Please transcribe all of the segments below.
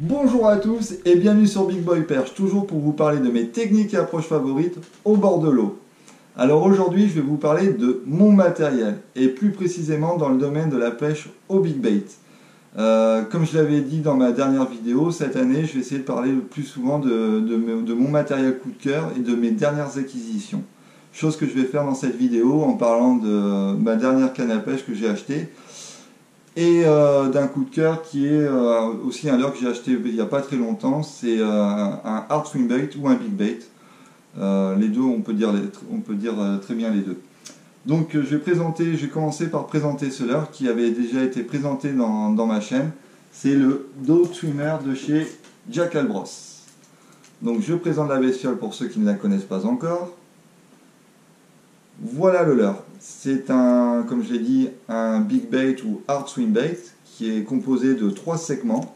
Bonjour à tous et bienvenue sur Big Boy Perche, toujours pour vous parler de mes techniques et approches favorites au bord de l'eau. Alors aujourd'hui je vais vous parler de mon matériel et plus précisément dans le domaine de la pêche au Big Bait. Comme je l'avais dit dans ma dernière vidéo, cette année je vais essayer de parler le plus souvent de mon matériel coup de cœur et de mes dernières acquisitions. Chose que je vais faire dans cette vidéo en parlant de ma dernière canne à pêche que j'ai achetée et d'un coup de cœur qui est aussi un leurre que j'ai acheté il n'y a pas très longtemps. C'est un hard swing bait ou un big bait. Les deux, on peut dire très bien les deux. Donc je vais commencer par présenter ce leurre qui avait déjà été présenté dans ma chaîne. C'est le Dot Swimmer de chez Jackal Bros. Donc je présente la bestiole pour ceux qui ne la connaissent pas encore. Voilà le leurre. C'est comme je l'ai dit, un big bait ou hard swing bait qui est composé de 3 segments.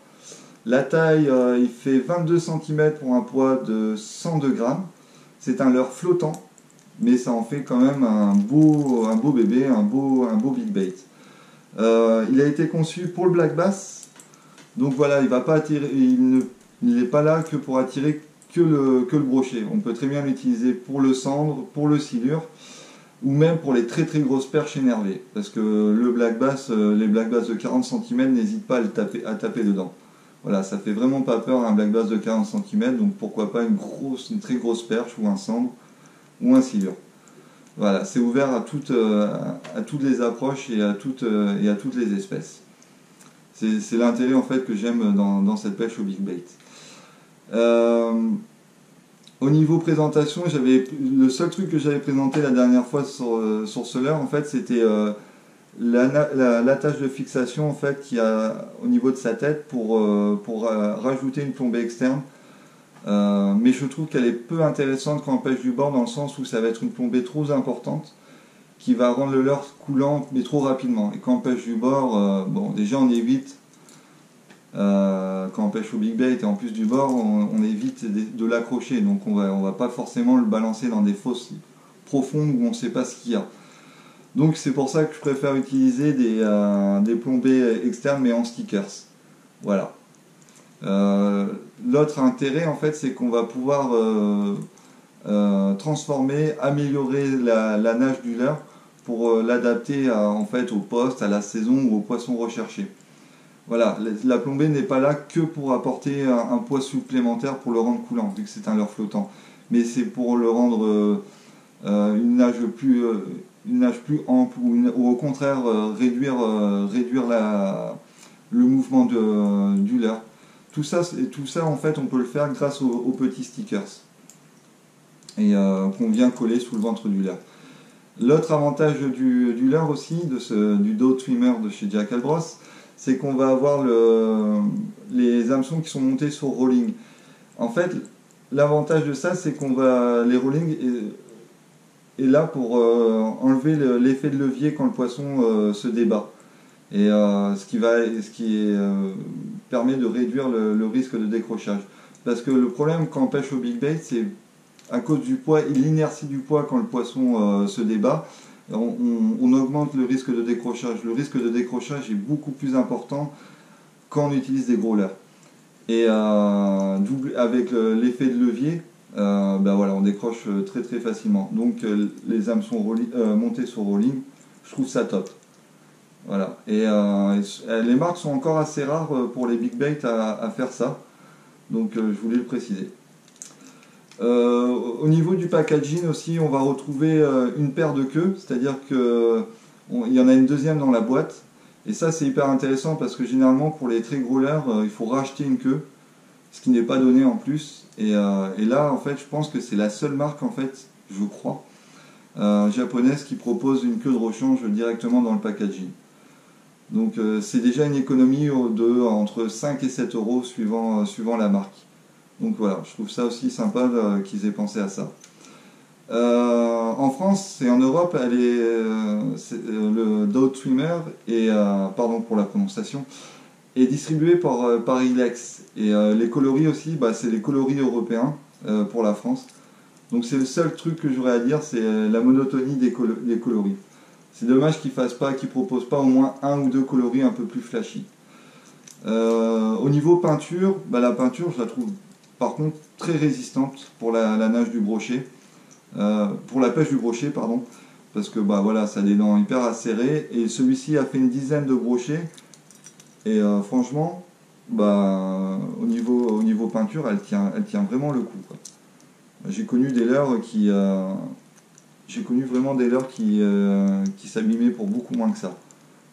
La taille, il fait 22 cm pour un poids de 102 grammes. C'est un leurre flottant, mais ça en fait quand même un beau bébé, un beau big bait. Il a été conçu pour le black bass, donc voilà, il va pas attirer, il n'est pas là que pour attirer que le brochet. On peut très bien l'utiliser pour le cendre, pour le silure, ou même pour les très grosses perches énervées, parce que le black bass, les black bass de 40 cm n'hésitent pas à taper dedans. Voilà, ça fait vraiment pas peur un black bass de 40 cm, donc pourquoi pas une très grosse perche ou un cendre ou un silure. Voilà, c'est ouvert à toutes les approches et à toutes les espèces. C'est l'intérêt en fait que j'aime dans cette pêche au big bait. Au niveau présentation, le seul truc que j'avais présenté la dernière fois sur ce leurre, en fait, c'était l'attache de fixation en fait qu'il y a au niveau de sa tête pour rajouter une plombée externe. Mais je trouve qu'elle est peu intéressante quand on pêche du bord, dans le sens où ça va être une plombée trop importante qui va rendre le leurre coulant mais trop rapidement. Et quand on pêche du bord, bon, déjà on évite. Quand on pêche au big bait et en plus du bord, on évite de l'accrocher, donc on va pas forcément le balancer dans des fosses profondes où on ne sait pas ce qu'il y a. Donc c'est pour ça que je préfère utiliser des plombées externes mais en stickers. Voilà. L'autre intérêt en fait, c'est qu'on va pouvoir améliorer la nage du leurre pour l'adapter en fait au poste, à la saison ou aux poissons recherchés. Voilà, la plombée n'est pas là que pour apporter un poids supplémentaire pour le rendre coulant, vu que c'est un leurre flottant. Mais c'est pour le rendre une nage plus ample ou au contraire réduire le mouvement du leurre. Tout ça en fait on peut le faire grâce aux petits stickers et qu'on vient coller sous le ventre du leurre. L'autre avantage du leurre aussi, du Dot Swimmer de chez Jackal Bros, c'est qu'on va avoir les hameçons qui sont montés sur rolling. En fait, l'avantage de ça, c'est qu'on va les rolling est là pour enlever l'effet de levier quand le poisson se débat. Et ce qui permet de réduire le risque de décrochage. Parce que le problème quand on pêche au big bait, c'est à cause du poids et l'inertie du poids quand le poisson se débat, on augmente le risque de décrochage. Le risque de décrochage est beaucoup plus important quand on utilise des gros leurres. Et avec l'effet de levier, ben voilà, on décroche très facilement. Donc les hameçons montés sur rolling, je trouve ça top. Voilà. Et les marques sont encore assez rares pour les big bait à faire ça. Donc je voulais le préciser. Au niveau du packaging aussi, on va retrouver une paire de queues, c'est-à-dire qu'il y en a une deuxième dans la boîte. Et ça c'est hyper intéressant parce que généralement pour les très gros leurres, il faut racheter une queue, ce qui n'est pas donné en plus. Et là en fait je pense que c'est la seule marque en fait, je crois, japonaise qui propose une queue de rechange directement dans le packaging. Donc c'est déjà une économie entre 5 et 7 euros suivant la marque. Donc voilà, je trouve ça aussi sympa qu'ils aient pensé à ça. En France et en Europe, le Dot Swimmer, pardon pour la prononciation, est distribué par Ilex. Et les coloris aussi, c'est les coloris européens pour la France. Donc c'est le seul truc que j'aurais à dire, c'est la monotonie des coloris. C'est dommage qu'ils proposent pas au moins un ou deux coloris un peu plus flashy. Au niveau peinture, bah, la peinture je la trouve par contre très résistante pour la nage du brochet, pour la pêche du brochet pardon, parce que bah, voilà, ça a des dents hyper acérées et celui-ci a fait une dizaine de brochets et franchement bah, au niveau peinture elle tient vraiment le coup, quoi. J'ai connu des leurres qui j'ai connu vraiment des leurres qui s'abîmaient pour beaucoup moins que ça.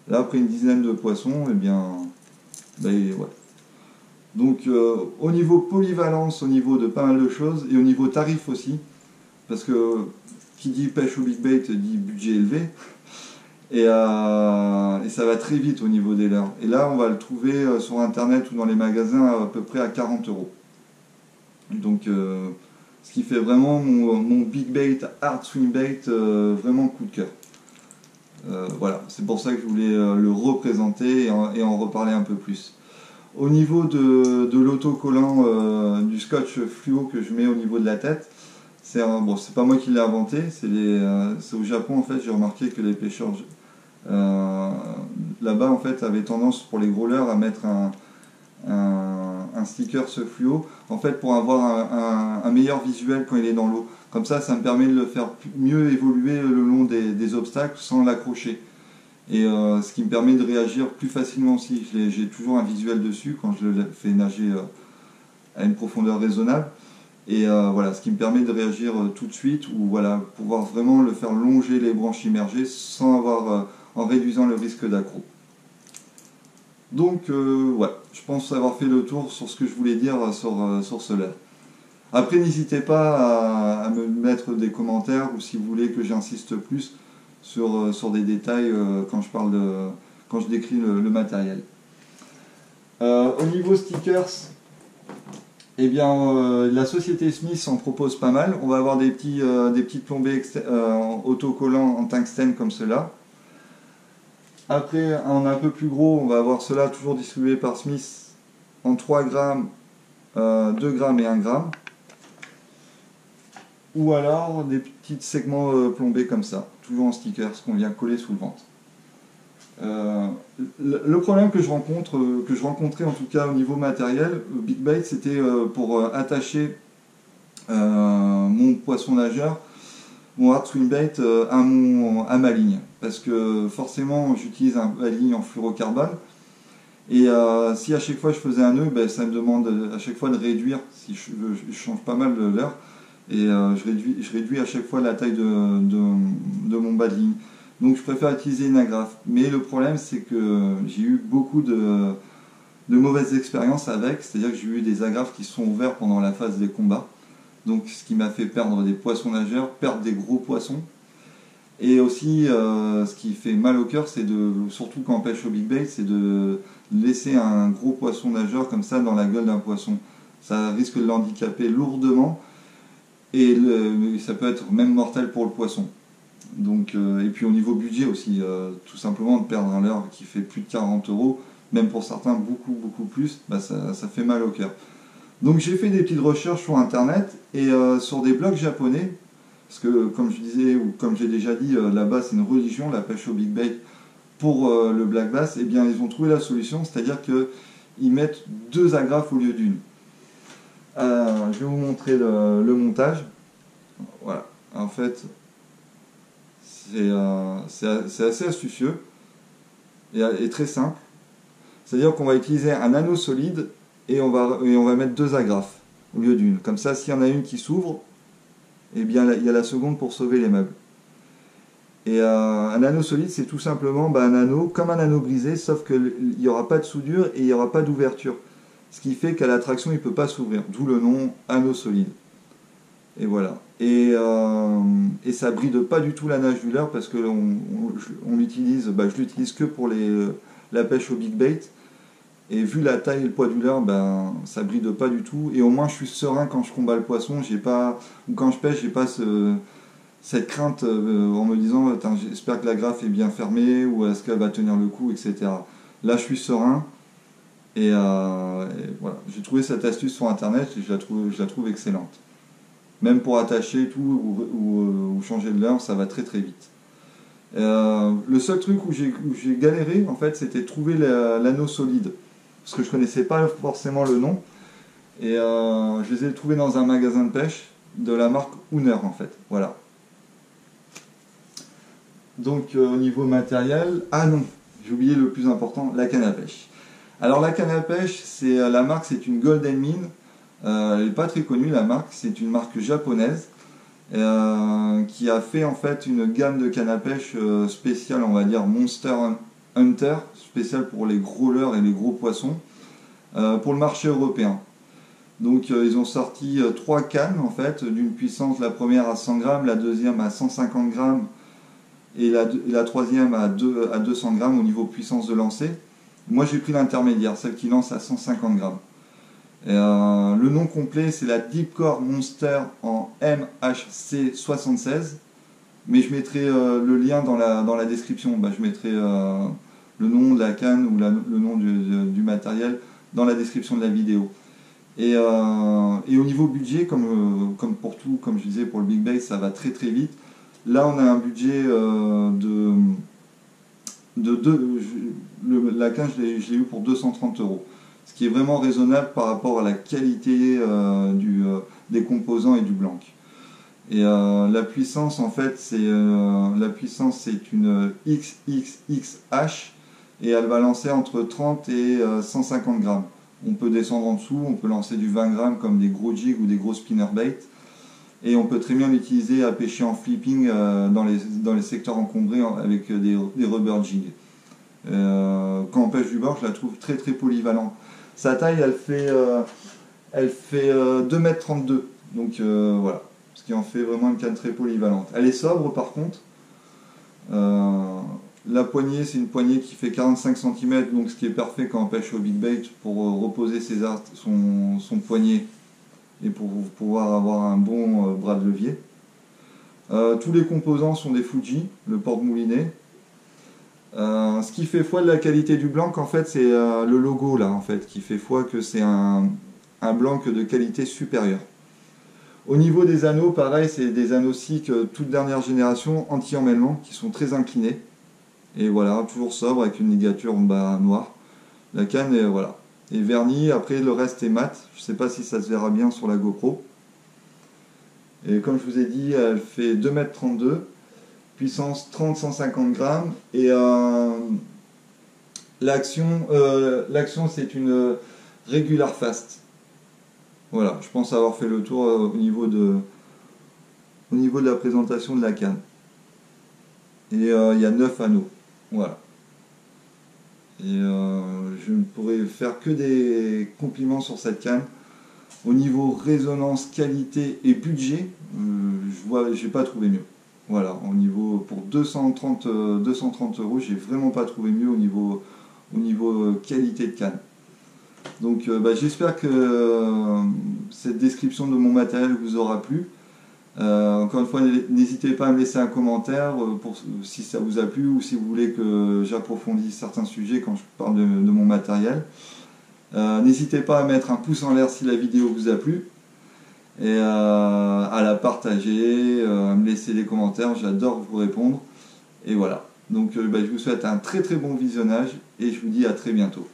Là après une dizaine de poissons, et bien bah, ouais. Donc au niveau polyvalence, au niveau de pas mal de choses, et au niveau tarif aussi, parce que qui dit pêche au big bait dit budget élevé, et ça va très vite au niveau des leurres. Et là on va le trouver sur internet ou dans les magasins à peu près à 40 euros. Donc ce qui fait vraiment mon big bait, hard swing bait, vraiment coup de cœur. Voilà, c'est pour ça que je voulais le représenter et en reparler un peu plus. Au niveau de l'autocollant du scotch fluo que je mets au niveau de la tête, bon, c'est pas moi qui l'ai inventé, c'est au Japon en fait. J'ai remarqué que les pêcheurs là-bas en fait avaient tendance pour les gros leurres à mettre un sticker ce fluo en fait pour avoir un meilleur visuel quand il est dans l'eau. Comme ça me permet de le faire mieux évoluer le long des obstacles sans l'accrocher. Et ce qui me permet de réagir plus facilement aussi. J'ai toujours un visuel dessus quand je le fais nager à une profondeur raisonnable. Et voilà, ce qui me permet de réagir tout de suite ou voilà, pouvoir vraiment le faire longer les branches immergées sans avoir, en réduisant le risque d'accro. Donc ouais, je pense avoir fait le tour sur ce que je voulais dire sur ce leurre. Après, n'hésitez pas à me mettre des commentaires ou si vous voulez que j'insiste plus sur des détails quand je décris le matériel. Au niveau stickers, eh bien, la société Smith en propose pas mal. On va avoir des petites plombées autocollants en tungstène comme cela. Après, en un peu plus gros, on va avoir cela toujours distribué par Smith en 3 grammes, 2 grammes et 1 gramme. Ou alors des petits segments plombés comme ça, toujours en stickers qu'on vient coller sous le ventre. Le problème que je rencontrais en tout cas au niveau matériel, Big Bait, c'était pour attacher mon poisson nageur, mon hard swim bait à ma ligne. Parce que forcément j'utilise ma ligne en fluorocarbone. Et si à chaque fois je faisais un nœud, ben, ça me demande à chaque fois de réduire, si je change pas mal de l'heure. Et je réduis à chaque fois la taille de mon bas de ligne. Donc je préfère utiliser une agrafe. Mais le problème c'est que j'ai eu beaucoup de mauvaises expériences avec, c'est-à-dire que j'ai eu des agrafes qui sont ouvertes pendant la phase des combats. Donc ce qui m'a fait perdre des poissons nageurs, perdre des gros poissons. Et aussi ce qui fait mal au cœur, c'est surtout quand on pêche au big bait, c'est de laisser un gros poisson nageur comme ça dans la gueule d'un poisson. Ça risque de l'handicaper lourdement. Et ça peut être même mortel pour le poisson. Donc, et puis au niveau budget aussi, tout simplement de perdre un leurre qui fait plus de 40 euros, même pour certains beaucoup plus, bah ça fait mal au cœur. Donc j'ai fait des petites recherches sur internet et sur des blogs japonais, parce que comme je disais, ou comme j'ai déjà dit, là-bas c'est une religion, la pêche au big bait pour le black bass, et bien ils ont trouvé la solution, c'est-à-dire qu'ils mettent 2 agrafes au lieu d'une. Je vais vous montrer le montage. Voilà, en fait, c'est assez astucieux et très simple. C'est-à-dire qu'on va utiliser un anneau solide et on va mettre 2 agrafes au lieu d'une. Comme ça, s'il y en a une qui s'ouvre, eh bien, il y a la seconde pour sauver les meubles. Et un anneau solide, c'est tout simplement un anneau, comme un anneau brisé, sauf qu'il n'y aura pas de soudure et il n'y aura pas d'ouverture. Ce qui fait qu'à la traction, il ne peut pas s'ouvrir, d'où le nom anneau solide. Et voilà. Et ça bride pas du tout la nage du leurre parce que on l'utilise, je l'utilise que pour la pêche au big bait. Et vu la taille et le poids du leurre, ça bride pas du tout. Et au moins je suis serein quand je combats le poisson, ou quand je pêche, j'ai pas cette crainte en me disant j'espère que la graffe est bien fermée ou est-ce qu'elle va tenir le coup, etc. Là je suis serein. Et voilà, j'ai trouvé cette astuce sur internet et je la trouve excellente. Même pour attacher tout ou changer de leurre, ça va très vite. Le seul truc où j'ai galéré, en fait, c'était de trouver l'anneau solide. parce que je connaissais pas forcément le nom. Et je les ai trouvés dans un magasin de pêche de la marque Unner en fait. Voilà. Donc au niveau matériel, ah non, j'ai oublié le plus important, la canne à pêche. Alors la canne à pêche, c'est la marque, c'est une Golden Mine. Elle n'est pas très connue la marque, c'est une marque japonaise qui a fait en fait une gamme de canne à pêche spéciale, on va dire Monster Hunter, spéciale pour les gros leurres et les gros poissons, pour le marché européen. Donc ils ont sorti 3 cannes en fait, d'une puissance, la première à 100 grammes, la deuxième à 150 grammes et la troisième à 200 grammes au niveau puissance de lancer. Moi j'ai pris l'intermédiaire, celle qui lance à 150 grammes. Le nom complet c'est la Deepcore Monster en MHC76, mais je mettrai le lien dans la description. Je mettrai le nom de la canne ou le nom du matériel dans la description de la vidéo. Et au niveau budget, comme pour tout, comme je disais pour le Big Bait, ça va très très vite. Là on a un budget la canne je l'ai eu pour 230 €, ce qui est vraiment raisonnable par rapport à la qualité des composants et du blanc. Et la puissance en fait c'est une XXXH et elle va lancer entre 30 et 150 grammes. On peut descendre en dessous, on peut lancer du 20 grammes comme des gros jigs ou des gros spinnerbait. Et on peut très bien l'utiliser à pêcher en flipping dans les secteurs encombrés avec des rubber jigs. Quand on pêche du bord, je la trouve très très polyvalente. Sa taille, elle fait 2,32 m. Donc voilà, ce qui en fait vraiment une canne très polyvalente. Elle est sobre par contre. La poignée, c'est une poignée qui fait 45 cm, donc ce qui est parfait quand on pêche au Big Bait pour reposer son poignet et pour pouvoir avoir un bon bras de levier. Tous les composants sont des Fuji, le porte-moulinet. Ce qui fait foi de la qualité du blanc, en fait, c'est le logo là, en fait, qui fait foi que c'est un blanc de qualité supérieure. Au niveau des anneaux, pareil, c'est des anneaux SICK toute dernière génération, anti-emmêlement, qui sont très inclinés. Et voilà, toujours sobre avec une ligature noire. La canne est, voilà, est vernie, après le reste est mat. Je ne sais pas si ça se verra bien sur la GoPro. Et comme je vous ai dit, elle fait 2,32 m, puissance 30-150 grammes. Et l'action c'est une regular fast. Voilà, je pense avoir fait le tour au niveau de la présentation de la canne. Et il y a 9 anneaux. Voilà. Et je ne pourrais faire que des compliments sur cette canne. Au niveau résonance, qualité et budget, j'ai pas trouvé mieux. Voilà, au niveau pour 230 €, j'ai vraiment pas trouvé mieux au niveau qualité de canne. Donc j'espère que cette description de mon matériel vous aura plu. Encore une fois, n'hésitez pas à me laisser un commentaire si ça vous a plu ou si vous voulez que j'approfondisse certains sujets quand je parle de mon matériel. N'hésitez pas à mettre un pouce en l'air si la vidéo vous a plu et à la partager, à me laisser des commentaires, j'adore vous répondre. Et voilà, donc je vous souhaite un très très bon visionnage et je vous dis à très bientôt.